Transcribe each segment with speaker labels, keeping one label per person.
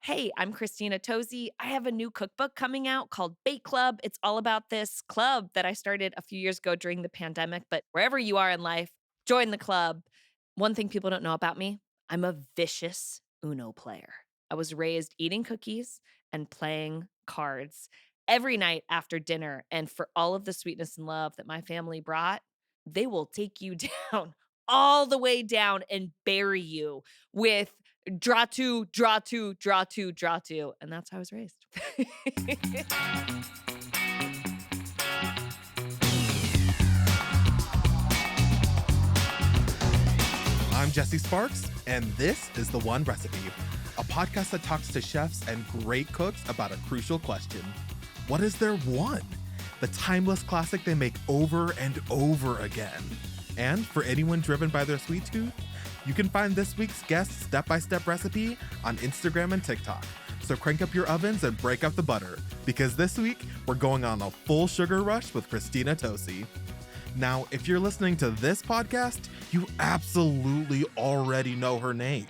Speaker 1: Hey, I'm Christina Tosi. I have a new cookbook coming out called Bake Club. It's all about this club that I started a few years ago during the pandemic. But wherever you are in life, join the club. One thing people don't know about me, I'm a vicious Uno player. I was raised eating cookies and playing cards every night after dinner. And for all of the sweetness and love that my family brought, they will take you down, all the way down, and bury you with draw two, draw two, draw two, draw two. And that's how I was raised.
Speaker 2: I'm Jesse Sparks, and this is The One Recipe, a podcast that talks to chefs and great cooks about a crucial question. What is their one? The timeless classic they make over and over again. And for anyone driven by their sweet tooth, you can find this week's guest's step-by-step recipe on Instagram and TikTok. So crank up your ovens and break up the butter, because this week we're going on a full sugar rush with Christina Tosi. Now, if you're listening to this podcast, you absolutely already know her name.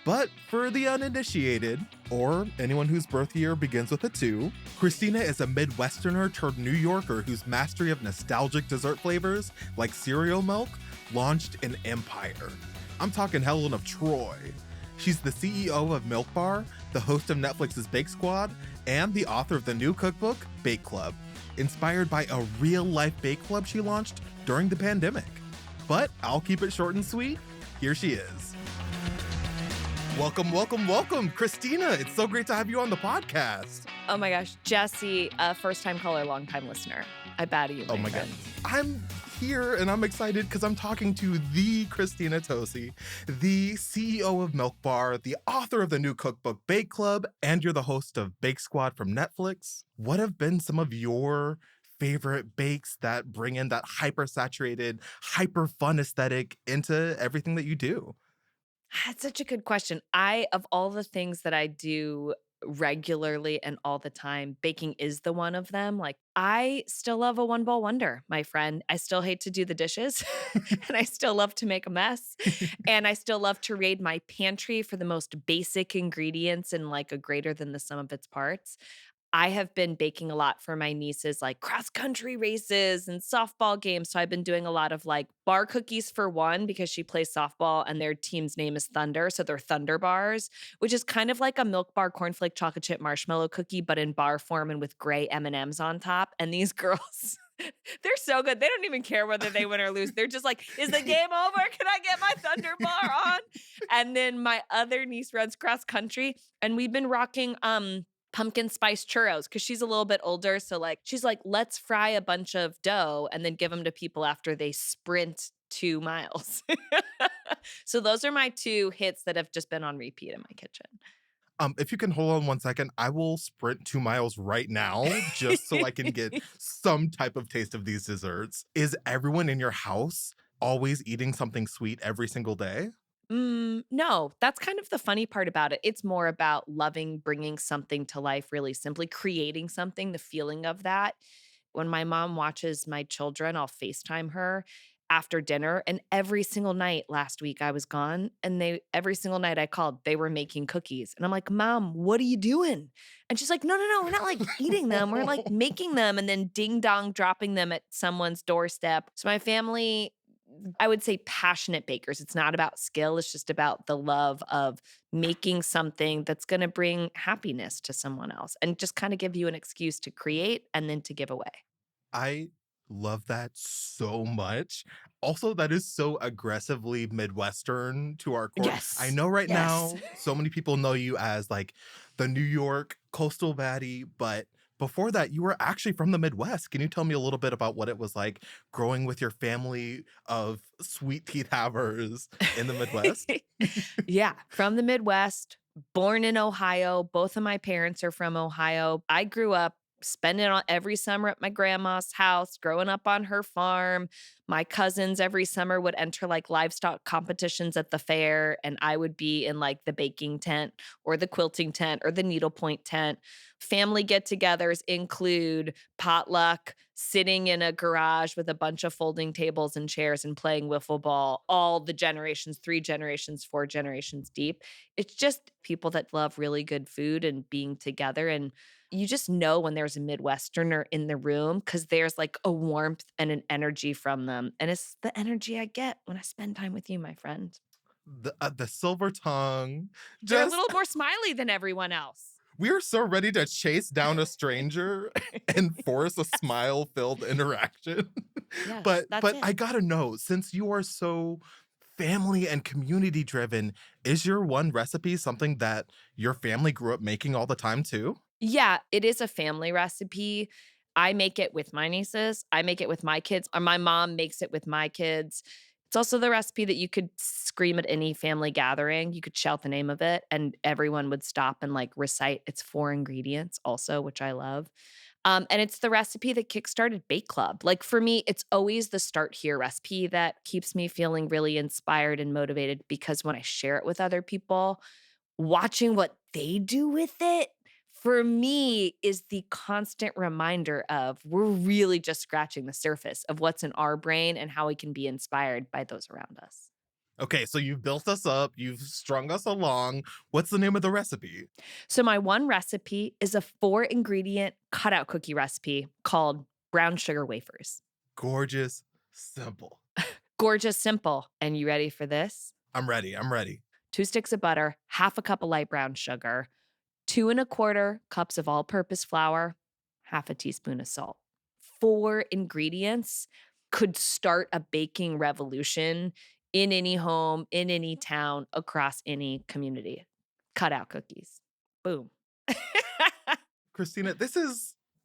Speaker 2: But for the uninitiated, or anyone whose birth year begins with a 2, Christina is a Midwesterner turned New Yorker whose mastery of nostalgic dessert flavors, like cereal milk, launched an empire. I'm talking Helen of Troy. She's the CEO of Milk Bar, the host of Netflix's Bake Squad, and the author of the new cookbook, Bake Club, inspired by a real-life bake club she launched during the pandemic. But I'll keep it short and sweet. Here she is. Welcome, welcome, welcome, Christina. It's so great to have you on the podcast.
Speaker 1: Oh my gosh, Jesse, first-time caller, long-time listener. I bow to you, my friend.
Speaker 2: God. I'm here and I'm excited because I'm talking to the Christina Tosi, the CEO of Milk Bar, the author of the new cookbook Bake Club, and you're the host of Bake Squad from Netflix. What have been some of your favorite bakes that bring in that hyper-saturated, hyper-fun aesthetic into everything that you do?
Speaker 1: That's such a good question. Of all the things that I do regularly and all the time, baking is the one of them. Like, I still love a one bowl wonder, my friend. I still hate to do the dishes and I still love to make a mess. And I still love to raid my pantry for the most basic ingredients and like a greater than the sum of its parts. I have been baking a lot for my nieces, like cross country races and softball games. So I've been doing a lot of like bar cookies for one because she plays softball and their team's name is Thunder. So they're Thunder bars, which is kind of like a Milk Bar cornflake chocolate chip marshmallow cookie, but in bar form and with gray M&Ms on top. And these girls, they're so good. They don't even care whether they win or lose. They're just like, is the game over? Can I get my Thunder bar on? And then my other niece runs cross country and we've been rocking pumpkin spice churros because she's a little bit older. So like she's like, let's fry a bunch of dough and then give them to people after they sprint 2 miles. So those are my 2 hits that have just been on repeat in my kitchen.
Speaker 2: If you can hold on 1 second, I will sprint 2 miles right now just so I can get some type of taste of these desserts. Is everyone in your house always eating something sweet every single day?
Speaker 1: No, that's kind of the funny part about it. It's more about loving bringing something to life really simply, creating something, the feeling of that. When my mom watches my children, I'll FaceTime her after dinner, and every single night last week I was gone, and every single night I called, they were making cookies. And I'm like, "Mom, what are you doing?" And she's like, "No, no, no, we're not like eating them. We're like making them and then ding dong dropping them at someone's doorstep." So my family, I would say passionate bakers. It's not about skill. It's just about the love of making something that's going to bring happiness to someone else and just kind of give you an excuse to create and then to give away.
Speaker 2: I love that so much. Also, that is so aggressively Midwestern to our core. I
Speaker 1: Yes.
Speaker 2: know right
Speaker 1: Yes.
Speaker 2: now, so many people know you as like the New York coastal baddie, but before that, you were actually from the Midwest. Can you tell me a little bit about what it was like growing with your family of sweet teeth havers in the Midwest?
Speaker 1: Yeah, from the Midwest, born in Ohio. Both of my parents are from Ohio. I grew up spending every summer at my grandma's house, growing up on her farm. My cousins every summer would enter like livestock competitions at the fair, and I would be in like the baking tent or the quilting tent or the needlepoint tent. Family get togethers include potluck, sitting in a garage with a bunch of folding tables and chairs and playing wiffle ball, all the generations, 3 generations, 4 generations deep. It's just people that love really good food and being together. And you just know when there's a Midwesterner in the room because there's like a warmth and an energy from them. And it's the energy I get when I spend time with you, my friend.
Speaker 2: The silver tongue,
Speaker 1: They're a
Speaker 2: just
Speaker 1: little more smiley than everyone else.
Speaker 2: we are so ready to chase down a stranger and force a smile-filled interaction.
Speaker 1: Yes,
Speaker 2: But
Speaker 1: that's it.
Speaker 2: I gotta know, since you are so family and community driven, is your one recipe something that your family grew up making all the time too?
Speaker 1: Yeah, it is a family recipe. I make it with my nieces. I make it with my kids, or my mom makes it with my kids. It's also the recipe that you could scream at any family gathering. You could shout the name of it, and everyone would stop and like recite its 4 ingredients, also, which I love. And it's the recipe that kickstarted Bake Club. Like for me, it's always the start here recipe that keeps me feeling really inspired and motivated because when I share it with other people, watching what they do with it, for me, is the constant reminder of we're really just scratching the surface of what's in our brain and how we can be inspired by those around us.
Speaker 2: Okay, so you've built us up, you've strung us along. What's the name of the recipe?
Speaker 1: So, my one recipe is a 4 ingredient cutout cookie recipe called brown sugar wafers.
Speaker 2: Gorgeous, simple.
Speaker 1: Gorgeous, simple. And you ready for this?
Speaker 2: I'm ready. I'm ready.
Speaker 1: 2 sticks of butter, half a cup of light brown sugar, 2 1/4 cups of all purpose flour, half a teaspoon of salt. 4 ingredients could start a baking revolution in any home, in any town, across any community. Cut out cookies. Boom.
Speaker 2: Christina,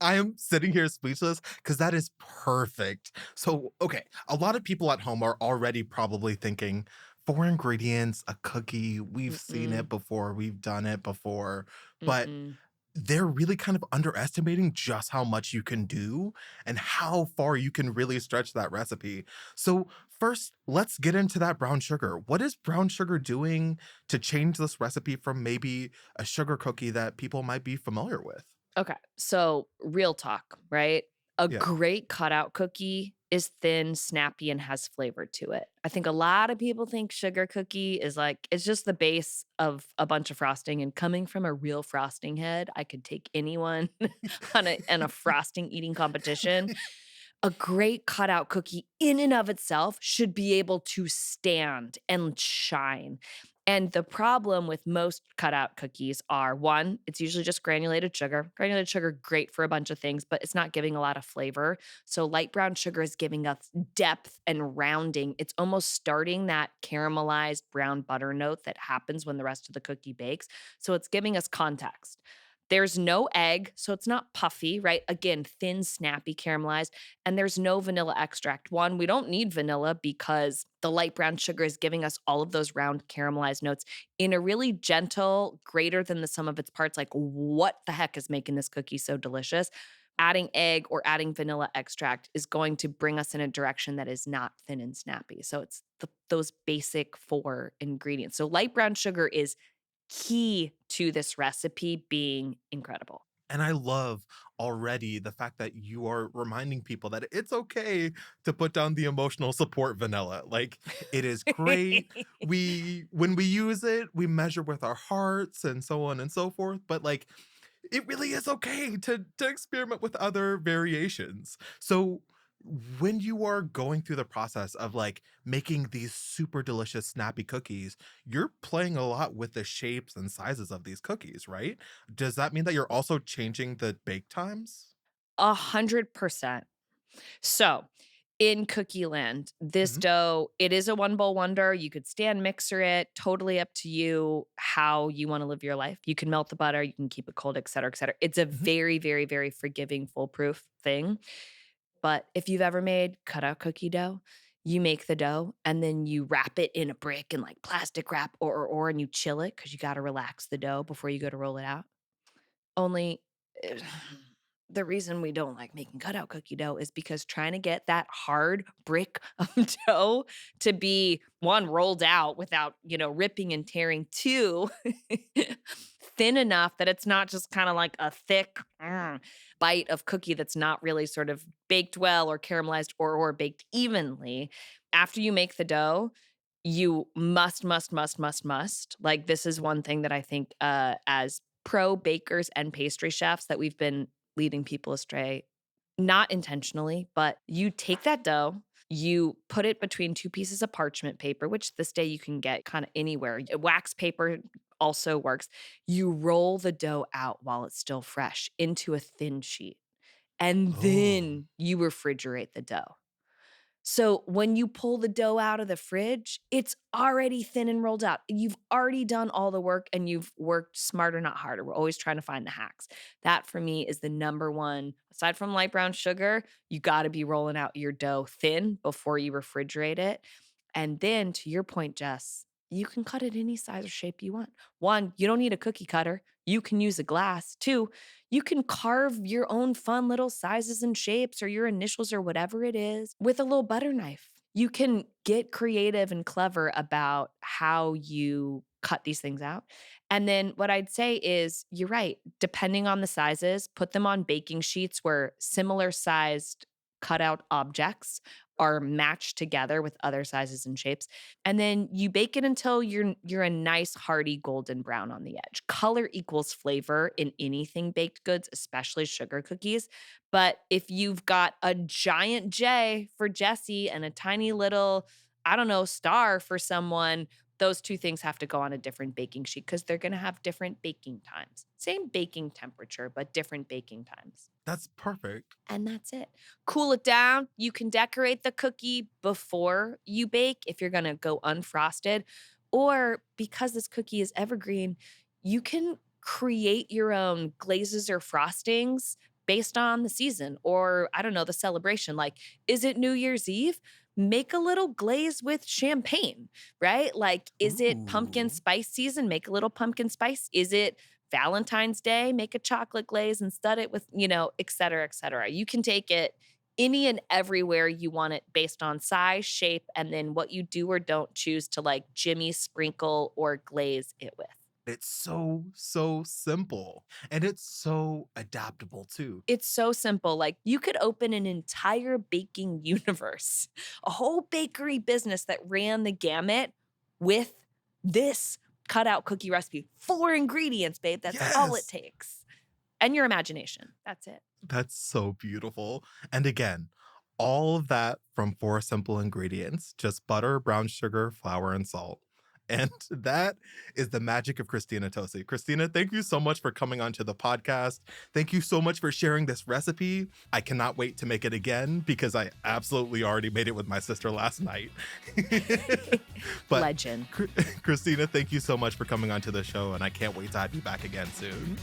Speaker 2: I am sitting here speechless because that is perfect. So, okay, a lot of people at home are already probably thinking 4 ingredients, a cookie, we've seen it
Speaker 1: Mm-mm,
Speaker 2: before, we've done it before, but
Speaker 1: mm-mm.
Speaker 2: they're really kind of underestimating just how much you can do and how far you can really stretch that recipe. So, first, let's get into that brown sugar. What is brown sugar doing to change this recipe from maybe a sugar cookie that people might be familiar with?
Speaker 1: Okay, so real talk, right? A
Speaker 2: Yeah.
Speaker 1: great cutout cookie is thin, snappy, and has flavor to it. I think a lot of people think sugar cookie is like it's just the base of a bunch of frosting, and coming from a real frosting head, I could take anyone on a frosting eating competition. A great cutout cookie in and of itself should be able to stand and shine. And the problem with most cutout cookies are one, it's usually just granulated sugar. Granulated sugar, great for a bunch of things, but it's not giving a lot of flavor. So light brown sugar is giving us depth and rounding. It's almost starting that caramelized brown butter note that happens when the rest of the cookie bakes. So it's giving us context. There's no egg, so it's not puffy, right? Again, thin, snappy, caramelized. And there's no vanilla extract. One, we don't need vanilla because the light brown sugar is giving us all of those round caramelized notes in a really gentle, greater than the sum of its parts. Like, what the heck is making this cookie so delicious? Adding egg or adding vanilla extract is going to bring us in a direction that is not thin and snappy. So it's those basic 4 ingredients. So light brown sugar is key to this recipe being incredible.
Speaker 2: And I love already the fact that you are reminding people that it's okay to put down the emotional support vanilla. Like it is great. When we use it, we measure with our hearts and so on and so forth, but like it really is okay to experiment with other variations. So when you are going through the process of like making these super delicious snappy cookies, you're playing a lot with the shapes and sizes of these cookies, right? Does that mean that you're also changing the bake times?
Speaker 1: 100%. So, in cookie land, this
Speaker 2: Mhm,
Speaker 1: dough, it is a one bowl wonder. You could stand mixer it, totally up to you how you wanna live your life. You can melt the butter, you can keep it cold, et cetera, et cetera. It's a
Speaker 2: mhm.
Speaker 1: very, very, very forgiving, foolproof thing. But if you've ever made cutout cookie dough, you make the dough and then you wrap it in a brick and like plastic wrap or, and you chill it because you gotta relax the dough before you go to roll it out. Only the reason we don't like making cutout cookie dough is because trying to get that hard brick of dough to be one, rolled out without, ripping and tearing, two, thin enough that it's not just kind of like a thick bite of cookie that's not really sort of baked well or caramelized or baked evenly. After you make the dough, you must, like, this is one thing that I think, as pro bakers and pastry chefs that we've been leading people astray, not intentionally, but you take that dough, you put it between 2 pieces of parchment paper, which this day you can get kinda anywhere. Wax paper also works. You roll the dough out while it's still fresh into a thin sheet, and
Speaker 2: Oh,
Speaker 1: then you refrigerate the dough. So when you pull the dough out of the fridge, it's already thin and rolled out. You've already done all the work and you've worked smarter, not harder. We're always trying to find the hacks. That for me is the number one. Aside from light brown sugar, you got to be rolling out your dough thin before you refrigerate it. And then to your point, Jess, you can cut it any size or shape you want. One, you don't need a cookie cutter. You can use a glass. Two, you can carve your own fun little sizes and shapes or your initials or whatever it is with a little butter knife. You can get creative and clever about how you cut these things out. And then what I'd say is, you're right, depending on the sizes, put them on baking sheets where similar sized cutout objects are matched together with other sizes and shapes. And then you bake it until you're a nice hearty golden brown on the edge. Color equals flavor in anything baked goods, especially sugar cookies. But if you've got a giant J for Jesse and a tiny little, I don't know, star for someone, those two things have to go on a different baking sheet because they're going to have different baking times. Same baking temperature, but different baking times.
Speaker 2: that's perfect.
Speaker 1: And that's it. Cool it down. You can decorate the cookie before you bake if you're going to go unfrosted. Or because this cookie is evergreen, you can create your own glazes or frostings based on the season or, I don't know, the celebration. Like, is it New Year's Eve? Make a little glaze with champagne, right? Like, is it pumpkin
Speaker 2: Ooh.
Speaker 1: spice season? Make a little pumpkin spice. Is it Valentine's Day, make a chocolate glaze and stud it with, et cetera, et cetera. You can take it any and everywhere you want it based on size, shape, and then what you do or don't choose to like Jimmy sprinkle or glaze it with.
Speaker 2: It's so, so simple. And it's so adaptable too.
Speaker 1: It's so simple. Like, you could open an entire baking universe, a whole bakery business that ran the gamut with this cutout cookie recipe. 4 ingredients, babe. That's all it
Speaker 2: Yes.
Speaker 1: takes. And your imagination. That's it.
Speaker 2: That's so beautiful. And again, all of that from 4 simple ingredients, just butter, brown sugar, flour, and salt. And that is the magic of Christina Tosi. Christina, thank you so much for coming onto the podcast. Thank you so much for sharing this recipe. I cannot wait to make it again because I absolutely already made it with my sister last night. But
Speaker 1: Legend.
Speaker 2: Christina, thank you so much for coming onto the show, and I can't wait to have you back again soon.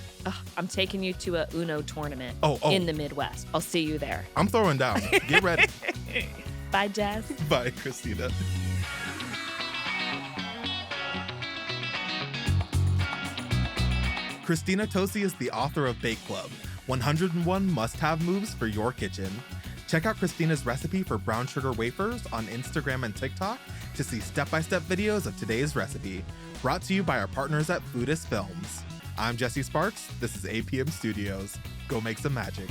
Speaker 1: I'm taking you to a Uno tournament
Speaker 2: Oh.
Speaker 1: in the Midwest. I'll see you there.
Speaker 2: I'm throwing down. Get ready.
Speaker 1: Bye, Jess.
Speaker 2: Bye, Christina. Christina Tosi is the author of Bake Club, 101 must-have moves for your kitchen. Check out Christina's recipe for brown sugar wafers on Instagram and TikTok to see step-by-step videos of today's recipe. Brought to you by our partners at Foodist Films. I'm Jesse Sparks. This is APM Studios. Go make some magic.